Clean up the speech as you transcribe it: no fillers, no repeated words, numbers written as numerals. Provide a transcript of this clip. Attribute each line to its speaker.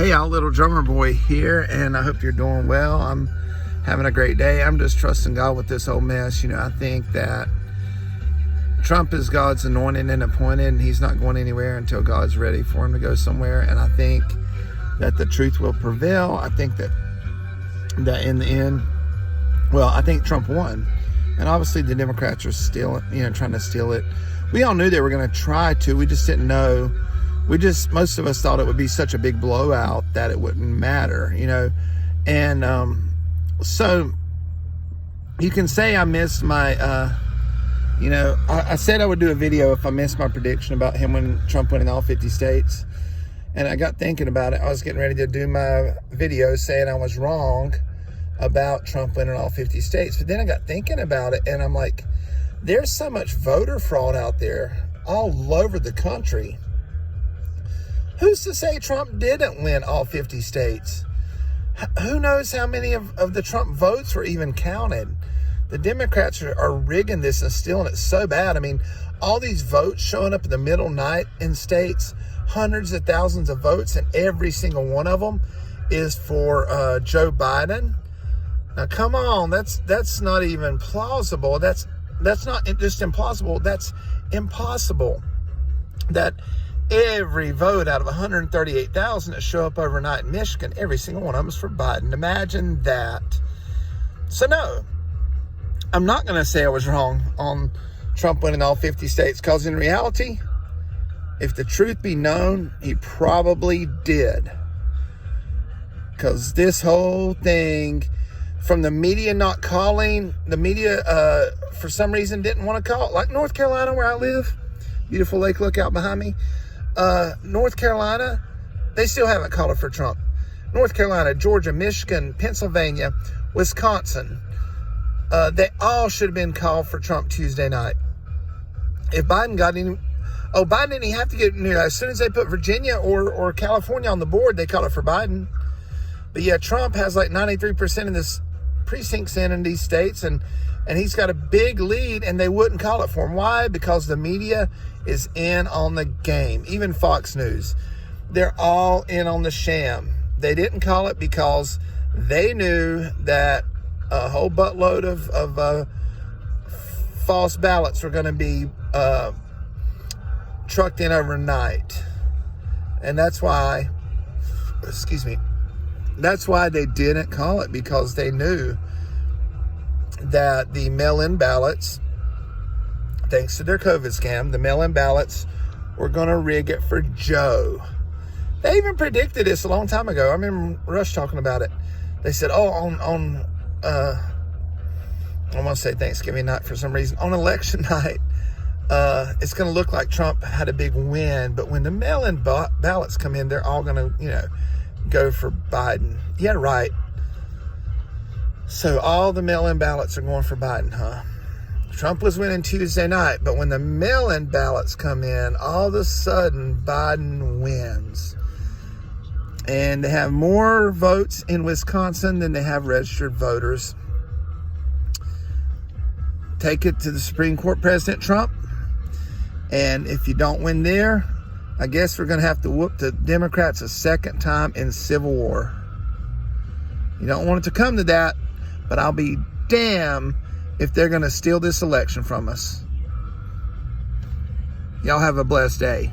Speaker 1: Hey y'all, little drummer boy here, and I hope you're doing well. I'm having a great day. I'm just trusting God with this whole mess. I think that Trump is God's anointed and appointed, and he's not going anywhere until God's ready for him to go somewhere. And I think that the truth will prevail. I think that in the end, I think Trump won. And obviously the Democrats are still, trying to steal it. We all knew they were going to try to. We just didn't know. Most of us thought it would be such a big blowout that it wouldn't matter, And so you can say I missed my, I said I would do a video if I missed my prediction about him when Trump winning all 50 states. And I got thinking about it. I was getting ready to do my video saying I was wrong about Trump winning all 50 states. But then I got thinking about it, and I'm like, there's so much voter fraud out there all over the country. Who's to say Trump didn't win all 50 states? Who knows how many of the Trump votes were even counted? The Democrats are rigging this and stealing it so bad. I mean, all these votes showing up in the middle night in states, hundreds of thousands of votes, and every single one of them is for Joe Biden. Now, come on, that's not even plausible. That's not just implausible. That's impossible. That every vote out of 138,000 that show up overnight in Michigan, every single one of them is for Biden. Imagine that. So no, I'm not going to say I was wrong on Trump winning all 50 states, because in reality, if the truth be known, he probably did. Because this whole thing, from the media not calling, the media for some reason didn't want to call, like North Carolina where I live, beautiful lake lookout behind me. North Carolina, they still haven't called it for Trump. North Carolina, Georgia, Michigan, Pennsylvania, Wisconsin, they all should have been called for Trump Tuesday night. If Biden got any, Biden didn't have to get, as soon as they put Virginia or California on the board, they called it for Biden. But yeah, Trump has like 93% of this precincts in these states, and he's got a big lead, and they wouldn't call it for him. Why? Because the media is in on the game. Even Fox News, they're all in on the sham. They didn't call it because they knew that a whole buttload of false ballots were going to be trucked in overnight. And that's why, that's why they didn't call it, because they knew that the mail-in ballots, thanks to their COVID scam, the mail-in ballots were going to rig it for Joe. They even predicted this a long time ago. I remember Rush talking about it. They said, I want to say Thanksgiving night for some reason, on election night, it's going to look like Trump had a big win. But when the mail-in ballots come in, they're all going to, go for Biden. Yeah, right. So all the mail-in ballots are going for Biden, huh? Trump was winning Tuesday night, but when the mail-in ballots come in, all of a sudden Biden wins. And they have more votes in Wisconsin than they have registered voters. Take it to the Supreme Court, President Trump. And if you don't win there, I guess we're going to have to whoop the Democrats a second time in civil war. You don't want it to come to that, but I'll be damned if they're going to steal this election from us. Y'all have a blessed day.